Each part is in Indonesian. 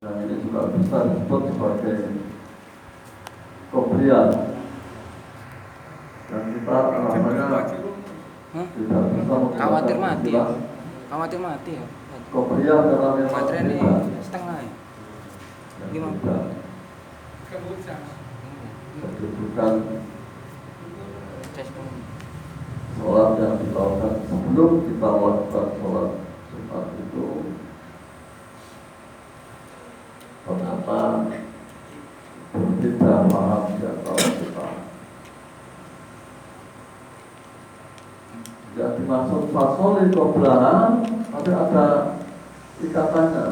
Dan ini juga bisa disebut sebagai kopiah. Dan kita namanya tidak bisa khawatir menggunakan mati ya. istilah Khawatir mati ya. kopiah karena memang Baterainya beda. setengah ya. Dan Gimana? beda. Jadi bukan sholat yang dilakukan sebelum kita melakukan sholat Jumat itu ternyata berbeda paham di antara kita. Yang dimaksud fasoli qoblaha tapi ada ikatannya.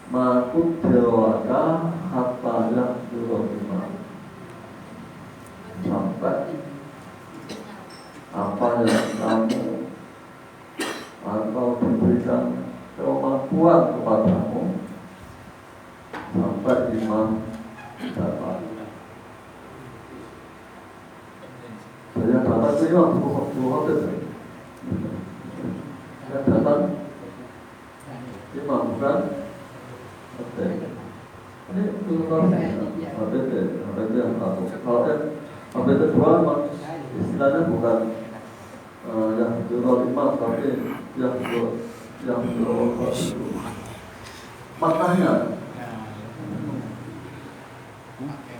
Makut dewaka hatta yang duromima, sampai apa yang kamu atau diberikan kemampuan kepadamu sampai imam dapat. Jadi yang dapat itu imam dua hotel. Yang dapat imam bukan hotel. Ini contohnya HBT yang satu. Kalau HBT dua istilahnya bukan yang dulu imam tapi yang dulu maknanya.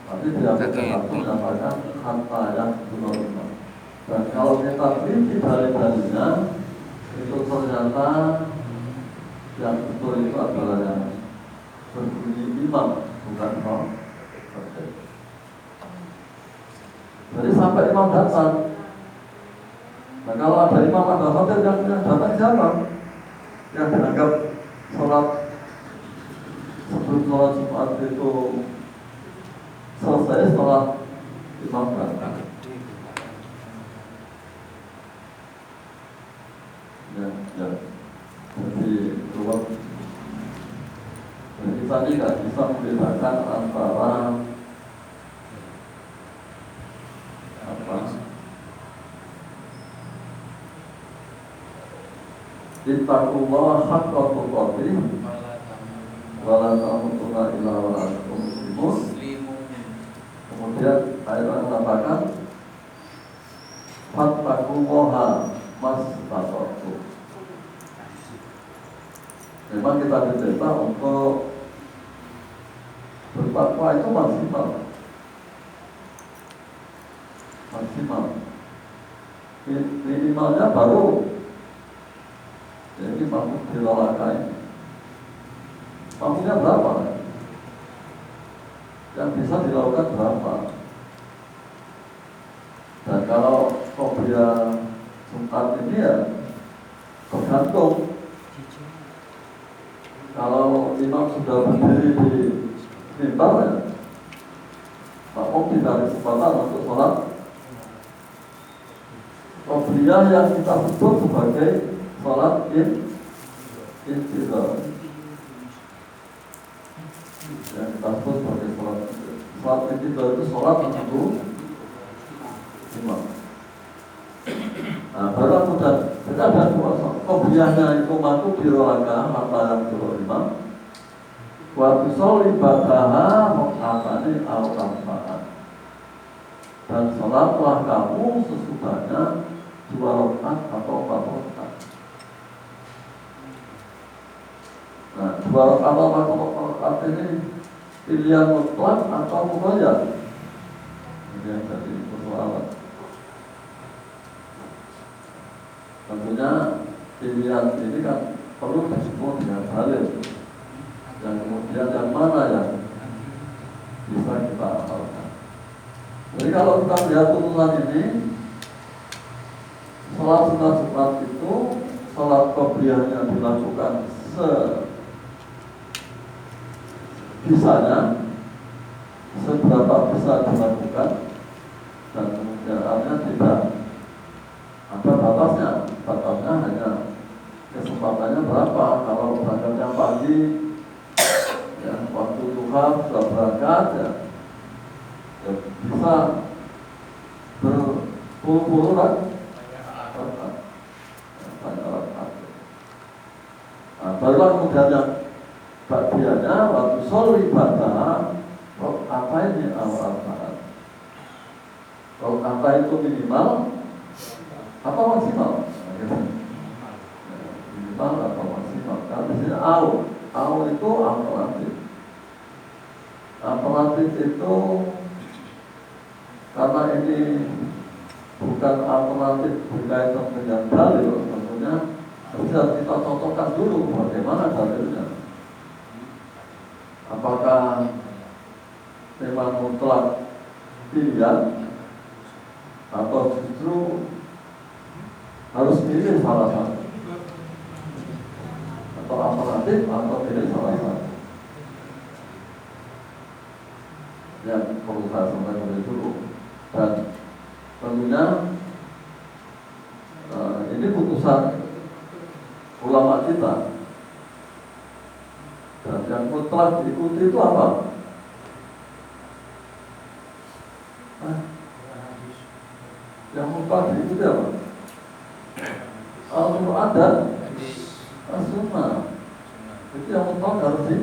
Tapi tidak bisa menyampaikan kata yang dulu imam. Dan kalau kita teliti dalil-dalilnya itu ternyata yang betul itu adalah yang berbunyi imam bukan roh. Jadi sampai imam datang. Nah kalau ada imam ada hotel yang datang siapa? Yang dianggap sholat sebelum sholat Jumat itu selesai setelah imam datang. Ya. Jadi ruang. Jadi kita tidak bisa membedakan antara ittaqullah haqqa tuqatih wa la tamutunna illa wa antum muslimun. Kemudian ayat yang mengatakan fattaqullaha mastata'tum. Memang kita diminta untuk bertakwa itu maksimal. Minimalnya baru jadi mampu dilalakai. Mampunya berapa? Yang bisa dilakukan berapa? Dan kalau kopiah Jumat ini ya tergantung. Kalau imam sudah berdiri di mimbar ya, makmum tidak ada kesempatan untuk sholat. Kopiah yang kita sebut sebagai sholat intidhar, yang kita sebut sebagai sholat intidhar itu sholat menunggu imam. Nah, baru kemudian kita ada dua sholat. Kopiahnya itu mampu dirolaka mata yang dulu imam. Waktu sholat ibadaha mengapani al-kamfa'at. Dan sholatlah kamu sesudahnya 2 rakaat atau 4 rakaat. Nah, 2 rakaat atau 4 rakaat ini pilihan mutlak atau mukhayyar? Ini yang jadi persoalan. Tentunya pilihan ini kan perlu disebut dengan dalil. Dan kemudian yang mana yang bisa kita amalkan. Jadi kalau kita lihat tulisan ini, sholat sunat Jumat itu sholat qobliyahnya dilakukan sebisanya, seberapa bisa dilakukan, dan kemudian tidak ada batasnya. Batasnya hanya kesempatannya berapa. Kalau berangkatnya pagi, ya, waktu duha sudah berangkat, ya bisa berpuluh-puluh rakaat. Nah, barulah kemudian yang bagiannya waktu soli bataha. Apa ini al-arba'at? Kalau apa itu minimal, apa maksimal? Minimal atau maksimal? Karena di sini au itu alternatif. Alternatif itu karena ini bukan alternatif berkaitan dengan dalil, tentunya harus kita cocokkan dulu bagaimana dalilnya. Apakah memang mutlak pilihan atau justru harus pilih salah satu, atau alternatif atau pilih salah satu. Yang perlu saya sampaikan dulu. Dan tentunya ini putusan ulama kita. Dan yang mutlak diikuti itu apa? Yang mutlak diikuti apa? Al-Quran dan As-Sunnah. Itu yang mutlak harus di.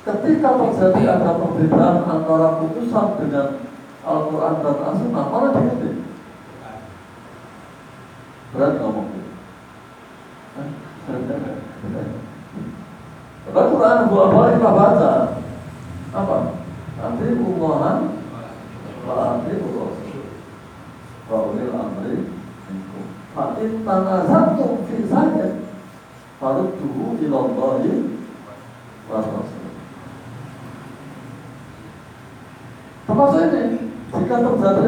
Ketika terjadi ada perbedaan antara putusan dengan Al-Quran dan As-Sunnah, mana diikuti? Berat ngomong. Al-Quran bolak-balik kita baca. Apa? Nanti umuman nanti Rasul Rasul amri Fatin tanah satu fisanya farudduhu ilallahi wa rasul. Termasuk ini, jika terjadi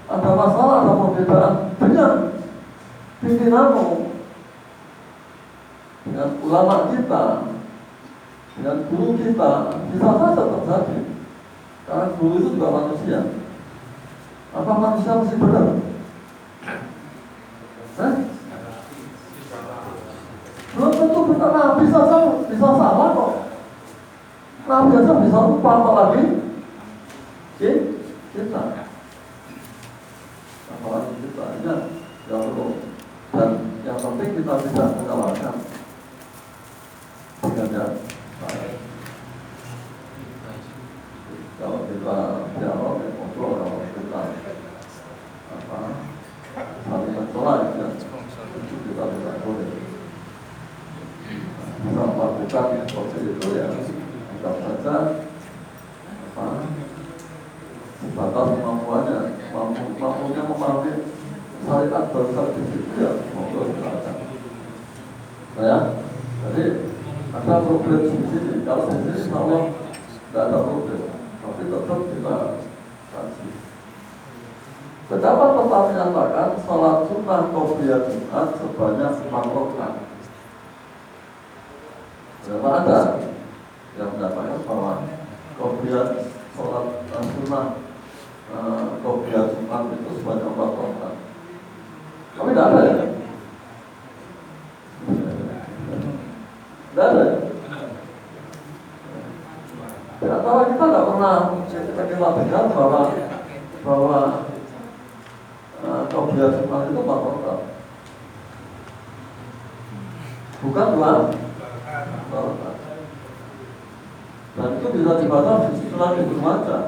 ada masalah, ada perbedaan dengan pimpinanmu, dengan ulama kita, dengan guru kita, bisa saja terjadi. Karena guru itu juga manusia. Apa manusia mesti benar? Belum tentu benar. Nah, bisa salah kok. Nabi aja bisa lupa, apalagi kita. Apalagi kita. Ya, Allah. Dan yang penting kita tidak menyalahkan. Dengan kalau kita dialog, kalau kita saling mencolak, itu kita tidak boleh. Bisa melakukan seperti itu ya, kita saja sebatas kemampuannya, mampunya memahami syariat bersatu itu ya, monggo silakan. Nah ya, jadi ada problem di sini. Kalau di sini insya tidak ada problem, tapi tetap kita kaji. Pendapat pertama menyatakan salat sunnah qobliyah Jumat sebanyak 5 rakaat. Berapa ada yang menyatakan bahwa qobliyah salat sunnah qobliyah Jumat itu sebanyak 4 rakaat. Tapi tidak ada ya? Tidak ada. Di antara kita tidak pernah kita dengar bahwa qobliyah Jumat itu 4 rakaat. Bukan 2 rakaat. Dan itu bisa dibaca di sunnah Ibnu Majah.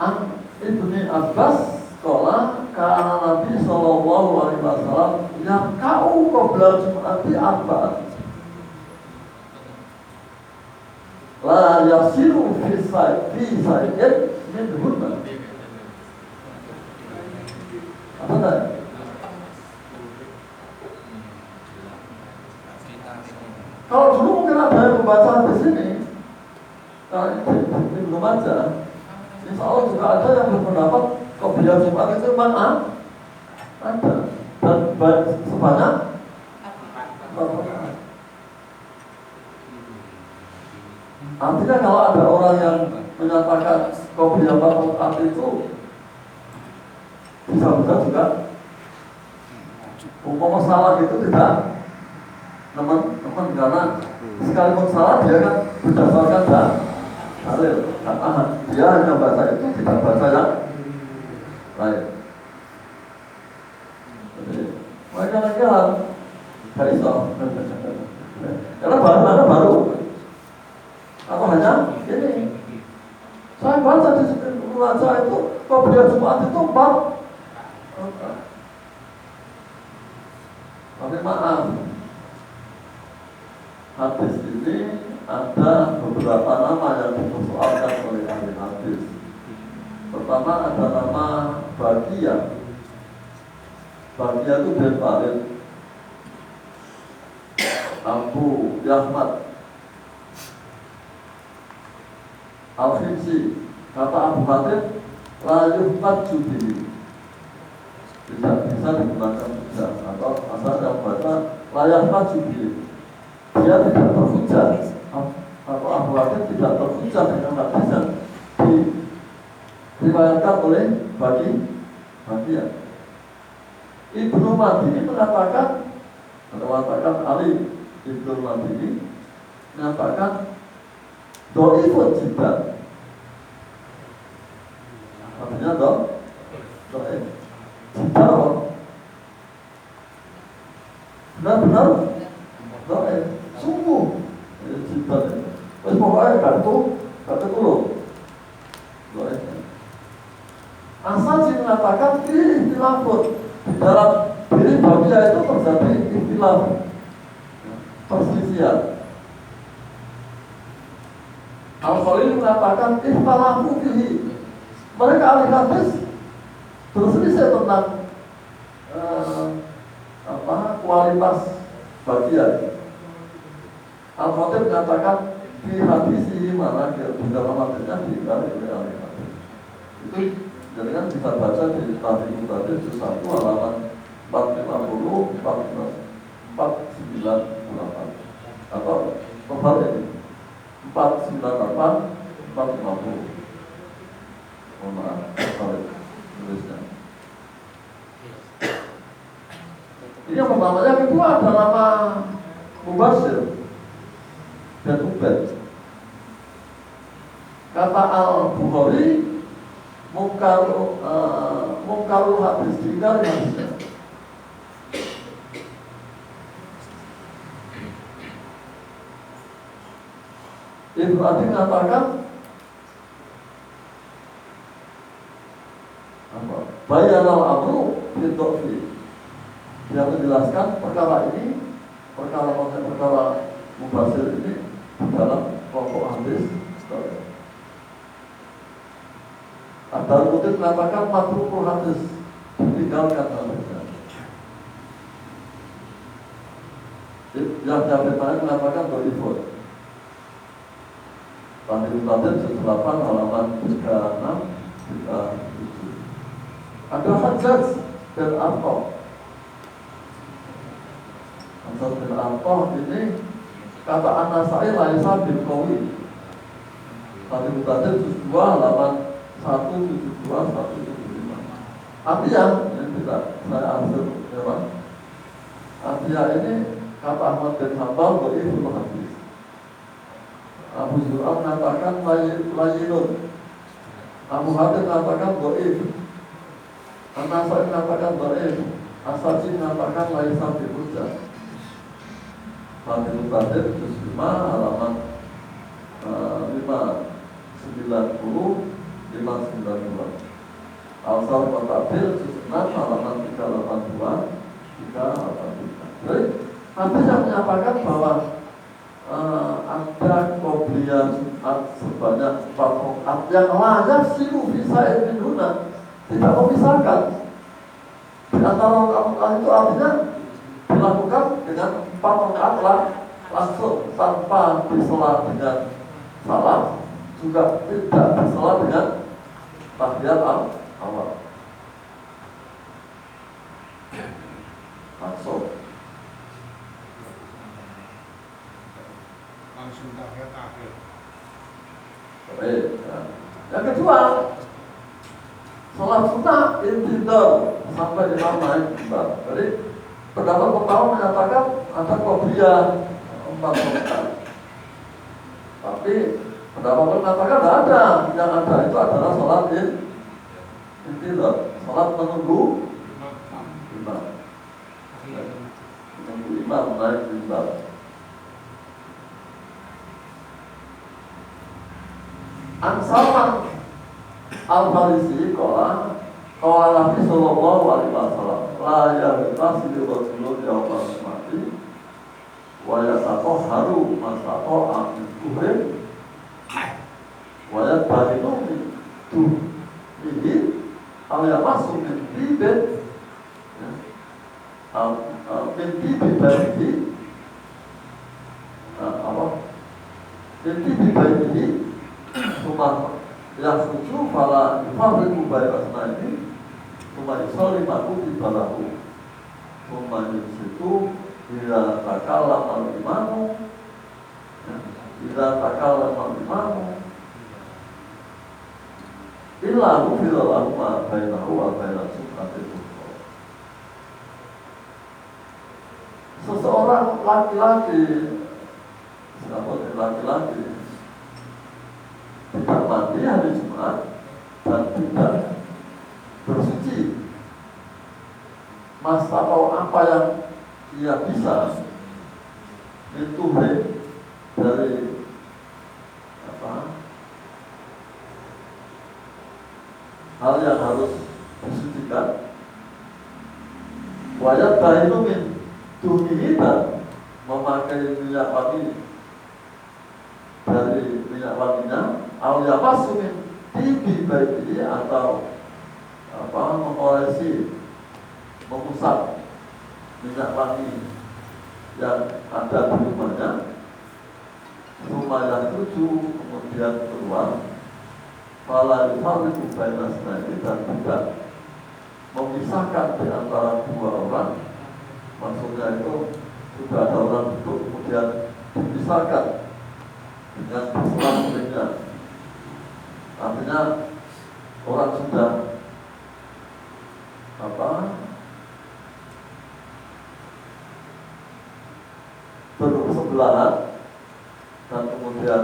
An Ibnu Abbas sekolah karena Nabi Sallallahu Alaihi Wasallam yang kau qobliyah Jumat di arba'at. La yasiru fi sayyid min hunna. Apa tadi? Kalau dulu mungkin ada yang membaca di sini, ini belum aja. Insya Allah juga ada yang berpendapat qobliyah Jumat itu memang ada dan sebanyak. Artinya kalau ada orang yang menyatakan qobliyah Jumat itu bisa juga umpama salah itu tidak teman-teman, karena sekalipun salah dia kan berdasarkan dalil, dia hanya baca itu tidak baca yang lain. Jadi Mereka lagi gak iso. Karena bahan-bahannya baru. Atau hanya ini. Saya baca di Raja itu Qobliyah Jumat itu 4. Tapi maaf, hadis ini ada beberapa nama yang dipersoalkan oleh ahli hadis. Pertama ada nama Bagia. Bagia itu bin Walid Abu Yahmad Al-Khimsi. Kata Abu Hatim layuh majudi, tidak bisa digunakan hujah, atau asal yang baca layak majudi, dia tidak terhujah, atau Abu Hatim tidak terhujah dengan hadis yang diriwayatkan oleh Bagia. Ibnu Madini mengatakan Ali Ibnu Madini mengatakan do'ifun jiddan. Artinya do'if jiddan benar-benar do'if sungguh jiddan. Terus pokoknya kartu dulu do'if. Asal mengatakan ini ikhtilafun. Di dalam diri Bagia itu terjadi ikhtilaf, perselisihan. Al-Khalil mengatakan ikhtalafu fihi. Mereka ahli hadis berselisih tentang kualitas Bagia. Al-Khatib mengatakan di hadis mana di dalam hadisnya dikali oleh ahli hadis. Itu jadi kan bisa baca di Tahribul Hadis juz 1 halaman 450 498 atau kembali 498 450. Mohon maaf, tulisnya. Ini yang pertama. Yang kedua ada nama Mubashir dan Ubed. Kata Al-Bukhari mungkarul hadis tinggal hadisnya. Ibnu Adi mengatakan bayanal amru bid'fi. Dia menjelaskan perkara ini, perkara Mubashir ini dalam kelompok hadis. Ada kutip mengatakan matrukul hadis, ditinggalkan hadisnya. Yang Jabir mengatakan do'ifun. Tahribul Hadis juz 8 halaman 36 37. Ada Hajjaj bin Arqam. Hajjaj bin Arqam ini kata An-Nasai laisa bin qawi. Tahribul Hadis juz 2 halaman 172 175. Artinya ini tidak saya ambil ya. Artinya ini kata Ahmad bin Hanbal dhaiful hadis. Abu Zur'ah mengatakan layinun. Abu Hatim mengatakan dhaif. An-Nasai mengatakan dhaif. As-Saji mengatakan laisa bi hujjah. Tahribul Hadis juz 5 halaman 590 592. Al-Sar Qatabir juz 6 halaman 382 383. Jadi hadis yang menyatakan bahwa ada Qobliyah Jumat sebanyak 4 rakaat yang layak silu bisa minuna, tidak memisahkan di antara rakaat itu, artinya dilakukan dengan 4 rakaat langsung tanpa disela dengan salam, juga tidak disela dengan tahiyat awal. Langsung tahiyat akhir. Baik. Yang kedua, sholat sunnah intidal sampai di mana itu. Jadi pendapat pertama menyatakan ada qobliyah 4 rakaat. Tapi pendapat mengatakan tidak ada. Yang ada itu adalah sholat intidal, sholat menunggu imam. imam naik mimbar. An Salman Al-Farisi qala Nabi sallallahu alaihi wasallam la yaghtasilu rajulun yawmal jum'ati wa yatahharu masaqa'a min tuhrin wa yatahinu min tuhrihi aw yamassu min tibin min tibi baitihi min tibi baitihi Sumah yang suju fala yufarriqu baina asnaini summa yusalli makuti balahu summa yusitu ila takallama al-imamu ila takallama al-imamu illa hufira lahu ma bainahu wa baina sum'atil ukhra. Seseorang laki-laki tidak mandi hari Jumat dan tidak bersuci masa atau apa yang ia bisa itu dari hal yang harus disucikan wajib itu min dunihi dan memakai minyak wangi dari minyak wanginya awalnya masukin tibi baiti atau mengolesi mengusap minyak wangi yang ada di rumahnya rumah yang tujuh kemudian keluar malah yufarriqu baina asnaini dan tidak memisahkan di antara dua orang, maksudnya itu sudah ada orang duduk kemudian dipisahkan dengan selang-selingnya. Artinya orang sudah bersebelahan dan kemudian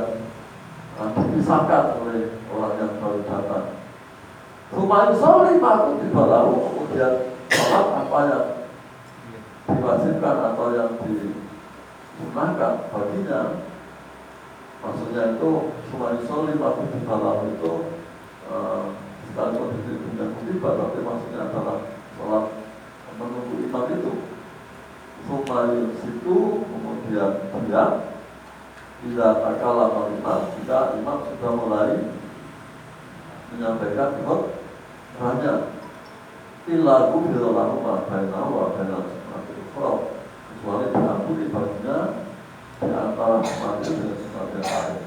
dipisahkan oleh orang yang baru datang. Rumah soli aku di balahu, kemudian sholat apa yang diwajibkan atau yang disunahkan baginya. Maksudnya itu rumah soli aku di balahu itu sekalipun dengan kutiba, tapi maksudnya adalah sholat menunggu imam itu. Rumah situ kemudian diam. Bila takala imam, jika imam sudah mulai menyampaikan hanya ilaku bilallahu wa bainahu wa bainal sunnati ukhra, kecuali diampuni baginya di antara sunnati dengan sunnati yang lain.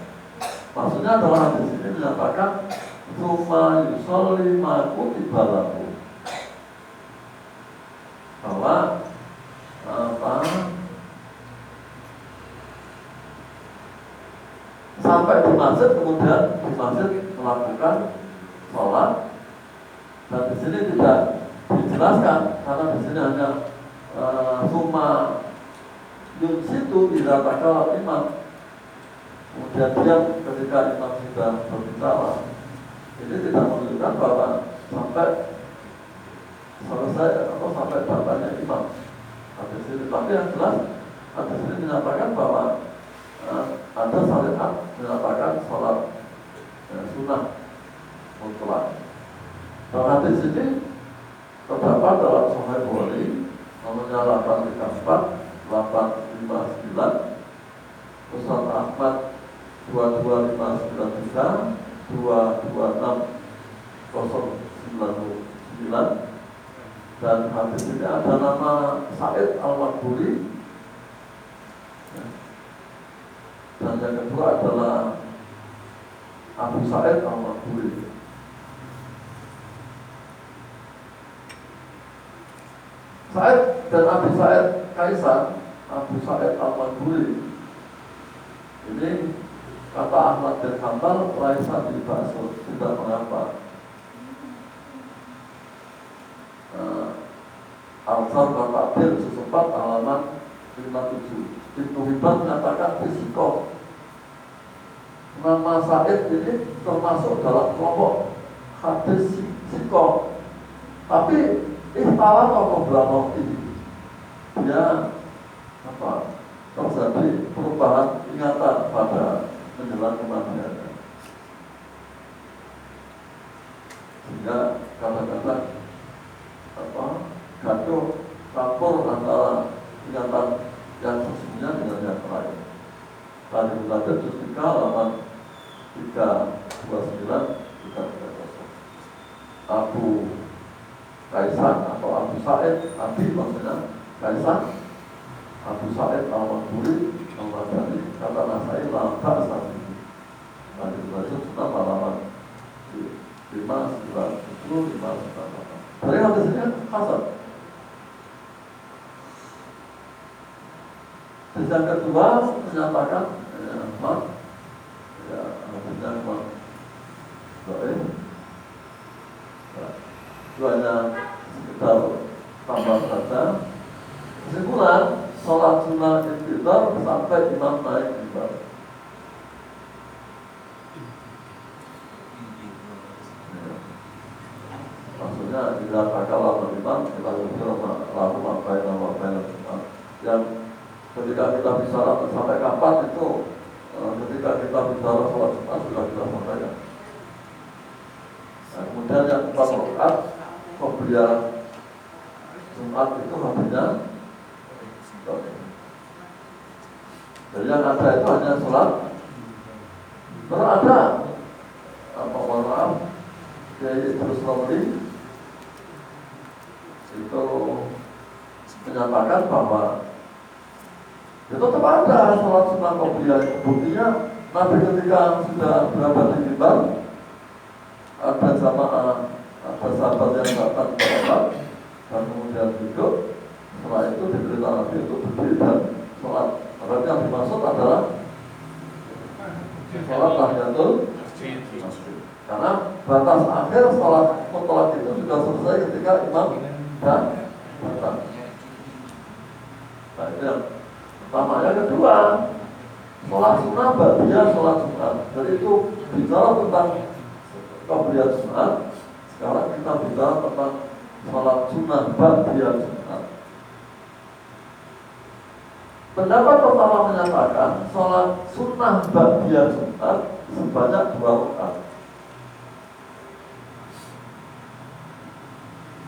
Maksudnya adalah hadis ini menyatakan summa yusolli ma kutiba lahu, bahwa sampai di masjid, kemudian di masjid melakukan sholat, dan di sini tidak dijelaskan karena di sini hanya summa yunsitu tidak takal imam, kemudian diam ketika imam sudah berbicara. Ini tidak menunjukkan bahwa sampai selesai atau sampai datangnya imam hadis ini, tapi yang jelas hadis ini menyatakan bahwa ada syariat menyatakan sholat sunnah mutlak. Dalam hadis ini terdapat dalam Sahih Bukhari nomornya 834, 859, Ustaz Ahmad 22593, 226099, dan hadis ini ada nama Sa'id Al-Maqburi, dan yang kedua adalah Abu Sa'id Al-Maqburi. Sa'id dan Abu Sa'id Kaisar, Abu Sa'id Al-Maqburi ini kata Ahmad bin Hanbal Raisa bin Basur, tidak mengapa. Al-Zar Batakir sesempat halaman 57. Ibnu Hibban menyatakan fisiko. Nama Sa'id ini termasuk dalam kelompok hadis fisiko. Tapi ikhtalah atau berapa ini? Dia terjadi perubahan ingatan pada menjelang kematian. Sehingga kadang-kadang gaduh campur antara ingatan yang sesungguhnya dengan yang lain. Tadi kita juz 3 halaman 329 kita Abu Kaisan atau Abu Sa'id Abi maksudnya Kaisan Abu Sa'id al-Maghburi al-Madani kata nasai lampak saat ini. Tadi kita juz 6 halaman 5, 9, 10, 5, 9. Dari hadis ini hasan. Yang kedua menyatakan hadisnya itu hanya sekitar tambah saja. Kesimpulan sholat sunnah intidzar sampai imam naik mimbar. Maksudnya tidak kalau imam kita lalu apa yang ketika kita bicara sampai kapan itu ketika kita bicara sholat Jumat sudah kita sampaikan. Nah, kemudian yang 4 rakaat qobliyah Jumat itu habisnya. Jadi yang ada itu hanya sholat. Berada mohon maaf Kiai Idrus Romli itu menyatakan bahwa itu tetap ada sholat sunnah qobliyah. Buktinya Nabi ketika sudah berada di mimbar ada jamaah, ada sahabat yang datang bersolat dan kemudian duduk. Setelah itu diberita Nabi itu berdiri dan sholat. Berarti yang dimaksud adalah sholat tahiyatul masjid. Karena batas akhir sholat mutlak itu sudah selesai ketika imam dan datang. Nah, itu yang pertama. Yang kedua, sholat sunnah ba'diyah sholat Jumat. Jadi itu bicara tentang qobliyah Jumat. Sekarang kita bicara tentang sholat sunnah ba'diyah Jumat. Pendapat pertama menyatakan sholat sunnah ba'diyah Jumat sebanyak 2 rakaat.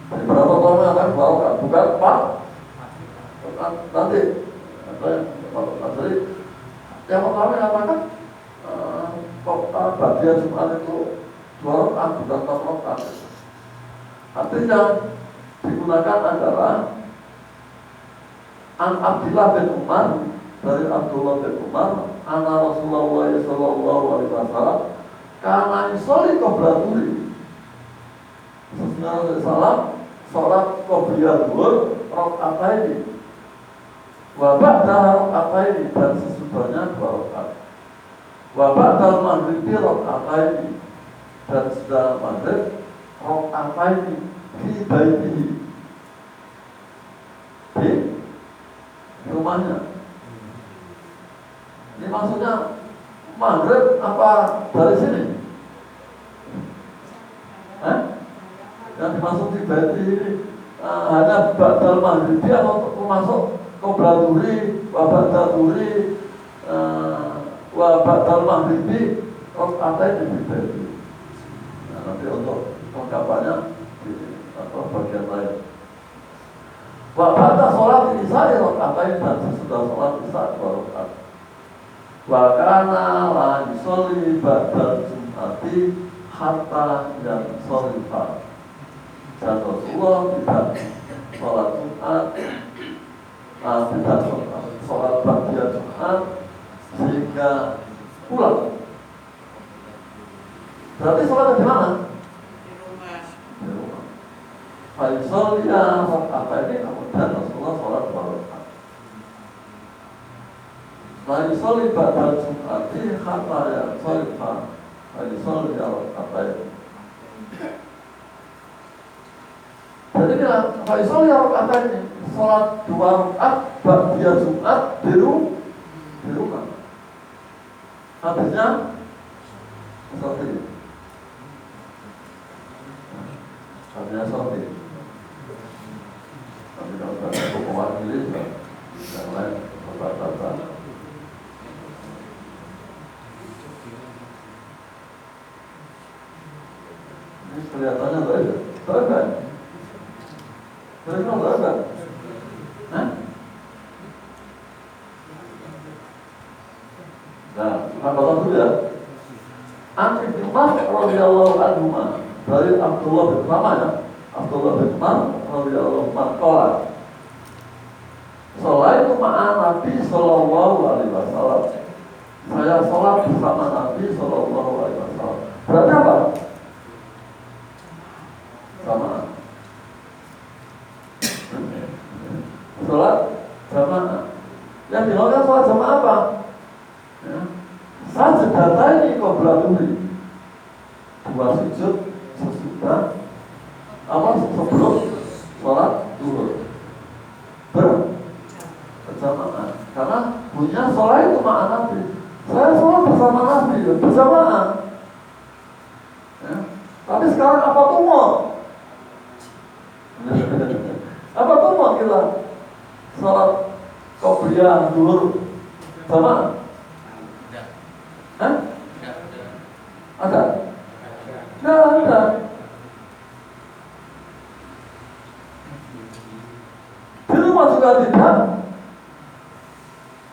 Jadi berapa orang mengatakan 2 rakaat? Bukan 4. Nanti jadi yang pertama mengatakan ba'diyah Jumat itu 2 rakaat bukan 4 rakaat. Artinya digunakan adalah An Abdullah bin Umar, dari Abdullah bin Umar, anna Rasulullah sallallahu alaihi wasallam kana yusolli qabla dhuhri. Rasulullah sallam salat qobliyah dhuhur rakaatain. Wa ba'da rakaatain, dan sesudahnya 2 rakaat. Wa ba'da maghrib rakaatain, dan sudah maghrib rakaatain fi baitihi. Di rumahnya. Ini maksudnya maghrib apa dari sini? Yang dimaksud di baiti ini hanya ba'dal maghrib atau masuk qabla dhuhri wa ba'da dhuhri wa ba'dal maghribi rakaatain di baiti. Nah, nanti untuk lengkapannya di bagian lain. Wa ba'da sholat isya rakaatain, dan sesudah sholat isya 2 rakaat. Wa kana la yusolli ba'da Jum'ati hatta yang sholifa. Dan Rasulullah tidak sholat Jumat, tidak sholat ba'diyah Jumat sehingga pulang. Berarti sholatnya di mana? Di rumah. Faisolnya apa ini, kemudian Rasulullah sholat 2 rakaat. Faisol ba'da Jum'ati hatta yang sholifa. Faisol ya rakaat. Jadi bilang Faisol ya rakaat ini sholat 2 rakaat ba'diyah Jumat di rumah. Hadisnya seperti ini. Hadisnya seperti ini. Tapi kalau ada mewakili yang lain kata-kata. Ini kelihatannya tahu kan? Mereka tahu kan? Hah? Nah, apa dulu ya? An Ibnu Umar radhiyallahu anhu dari Abdullah bin Umar ya. Abdullah bin Umar radhiyallahu anhu qala Sholaitu ma'a Nabi sallallahu alaihi wasallam. Saya sholat bersama Nabi sallallahu alaihi wasallam. Berarti apa? Sama. Sholat jamaah. Yang dilakukan sholat jamaah apa? Ya. Sajdatani qabla dhuhri. Dua sujud sesudah sebelum sholat zuhur. Berjamaah. Karena punya sholat itu ma'a Nabi. Saya sholat bersama Nabi berjamaah. Ya. Tapi sekarang apa tumor? Apa tumor kita sholat qobliyah zuhur jamaah? Hah? Ada? Nggak ada. Di rumah juga tidak.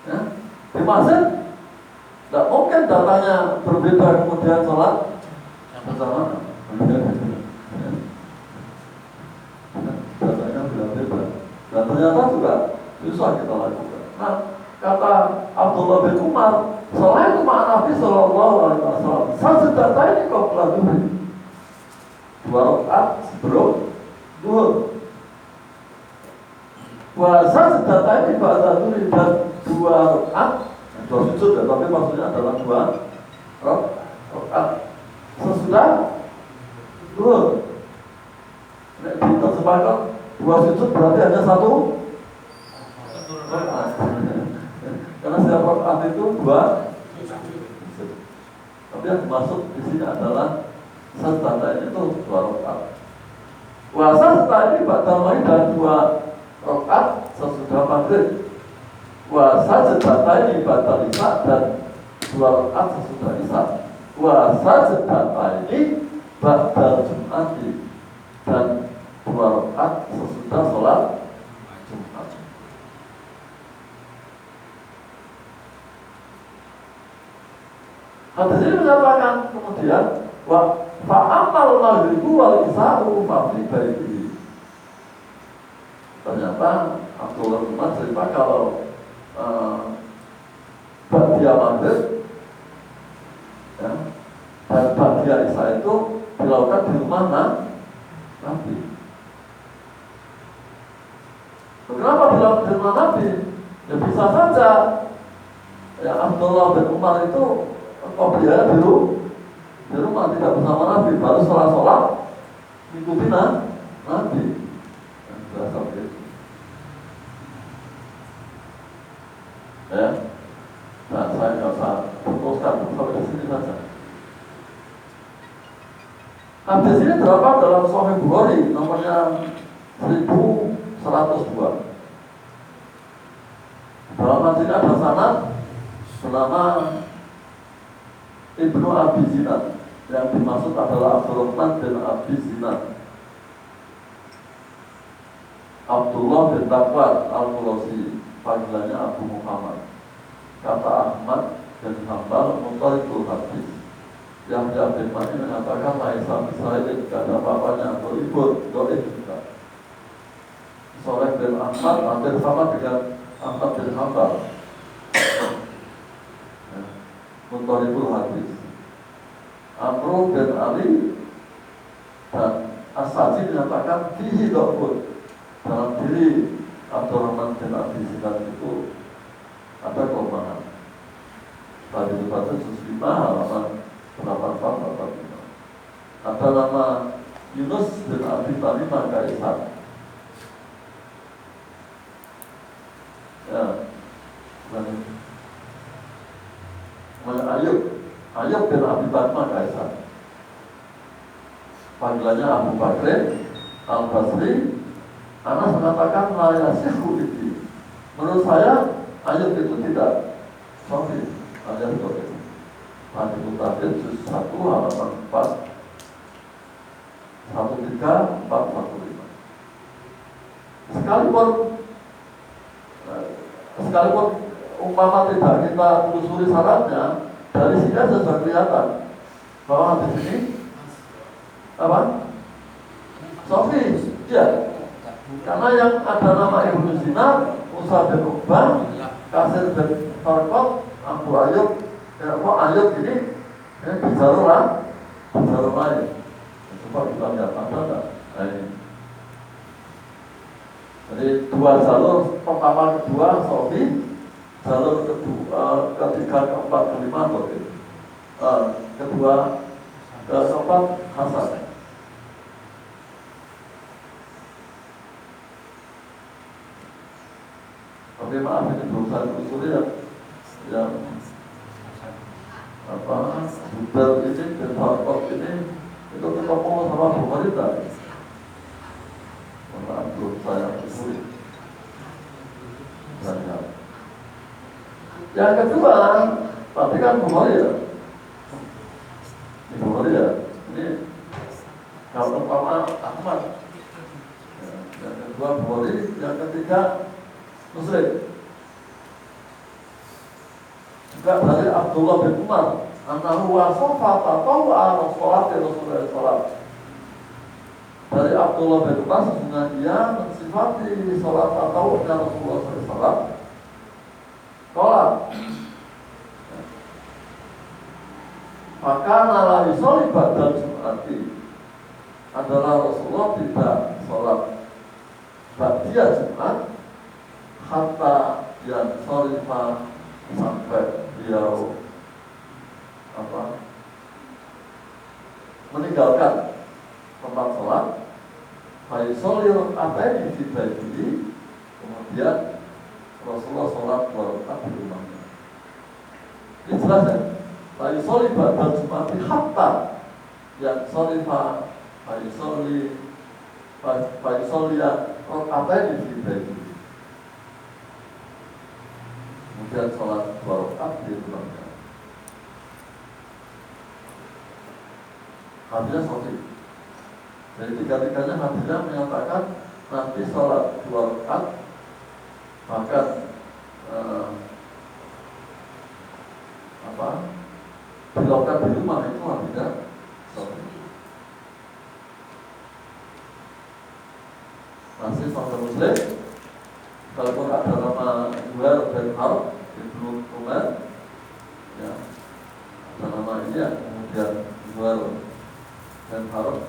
Ya. Di masjid tidak mungkin datanya berbeda kemudian sholat bersama. Datanya berbeda. Dan ternyata juga susah kita lakukan. Nah, kata Abdullah bin Umar, sholat itu ma'a Nabi sallallahu alaihi wasallam. Sajdatani qabla dhuhri. 2 rakaat sebelum zuhur. Wa sajdatani ba'da dhuhri, dan 2 rakaat, 2 sujud ya, tapi maksudnya adalah 2 rakaat sesudah zuhur. Nek diterjemahkan 2 sujud berarti hanya 1 rakaat. Karena setiap rakaat itu 2. Tapi yang masuk di sini adalah sajdatani itu 2 rakaat. Wa sajdatani ba'da maghrib, dan 2 rakaat sesudah maghrib. Wa sajdatani ba'da isya, dan 2 rakaat sesudah isya. Wa sajdatani ba'da jum'ati, dan 2 rakaat sesudah sholat Jumat. Hadis ini menyatakan kemudian wa fa'amal maghribu wal isya'u fa fi baiti. Ternyata Abdullah bin Umar cerita kalau ba'diyah maghrib ya, dan ba'diyah isya itu dilakukan di rumah Nabi. Kenapa dilakukan di rumah Nabi? Ya bisa saja ya Abdullah bin Umar itu qobliyah di rumah tidak bersama Nabi, baru setelah sholat ngikutin Nabi. Berasa begitu. Ya, nah saya nggak usah teruskan sampai di sini saja. Hadis ini terdapat dalam Sahih Bukhari nomornya 1102. Dalam hadis ini ada sanad selama Ibnu Abi Zinad, yang dimaksud adalah Abdurrahman bin Abi Zinad, Abdullah bin Takwad Al-Murasi, panggilannya Abu Muhammad. Kata Ahmad bin Hanbal Mutarikul hadis, Yahya bin Ma'in mengatakan Laisa Isra'il, tidak ada apa-apanya, atau ibut, do'if juga. Soleh bin Ahmad hampir sama dengan Ahmad bin Hanbal, Mutarikul hadis. Amr bin Ali dan As-Saji menyatakan fihi do'fun, dalam diri Abdurrahman bin Abi Zinad itu ada kelemahan. Tadi dibaca juz 5 halaman 84-85. Ada nama Yunus bin Abi Tamimah Kaisar. Ya, dan Ayub bin Abi Bakar Kaisar, panggilannya Abu Bakr Al-Basri. Anas mengatakan la yasihu ini, Menurut saya ayat itu tidak sahih. Ayat itu Hadis Mutakhir juz 1 halaman 4 13415. Sekalipun umpama tidak kita telusuri syaratnya, dari sini saja sudah kelihatan bahwa hadis ini apa? Sahih, ya. Karena yang ada nama Ibnu Sinar, Musa bin Uqbah, Kasir bin Farqad, Abu Ayyub, Ayyub ini bicara lain. Coba kita lihat ada enggak? Nah, ini. Jadi dua jalur, pertama kedua sahih, jalur kedua, ketiga, keempat, kelima sahih. Kedua, keempat hasan. Tapi maaf ini belum saya telusuri yang apa Buddha ini dan Harkot ini itu ketemu sama pemerintah. Maaf belum saya telusuri. Yang kedua, tapi kan Bukhari ya. Ini Bukhari ya. Ini kalau umpama Ahmad. Yang kedua Bukhari, yang ketiga Muslim. Juga dari Abdullah bin Umar, annahu wasafa tatawwa Rasulullah SAW. Dari Abdullah bin Umar sesungguhnya dia mensifati sholat tatawu'nya Rasulullah SAW. Sholat. Maka nalai sholat badan Jum'ati adalah Rasulullah tidak sholat ba'diyah Jumat hatta yang sholifah sampai beliau meninggalkan tempat sholat. Faisolir ateni di baiti, kemudian Rasulullah sholat 2 rakaat di rumahnya. Ini jelas ya. Faisolir badan Jum'ati hatta yang sholifah faisolir ateni di baiti. Kemudian sholat 2 rakaat di rumahnya. Hadisnya sahih. Jadi tiga-tiganya hadisnya menyatakan nanti sholat 2 rakaat, bahkan dilakukan di rumah, itu hadisnya sahih. Masih sahih Muslim. Kalau ada nama Zuhair bin Harb Ibnu Umar, ya, ada nama ini ya, kemudian Zuhair bin Harb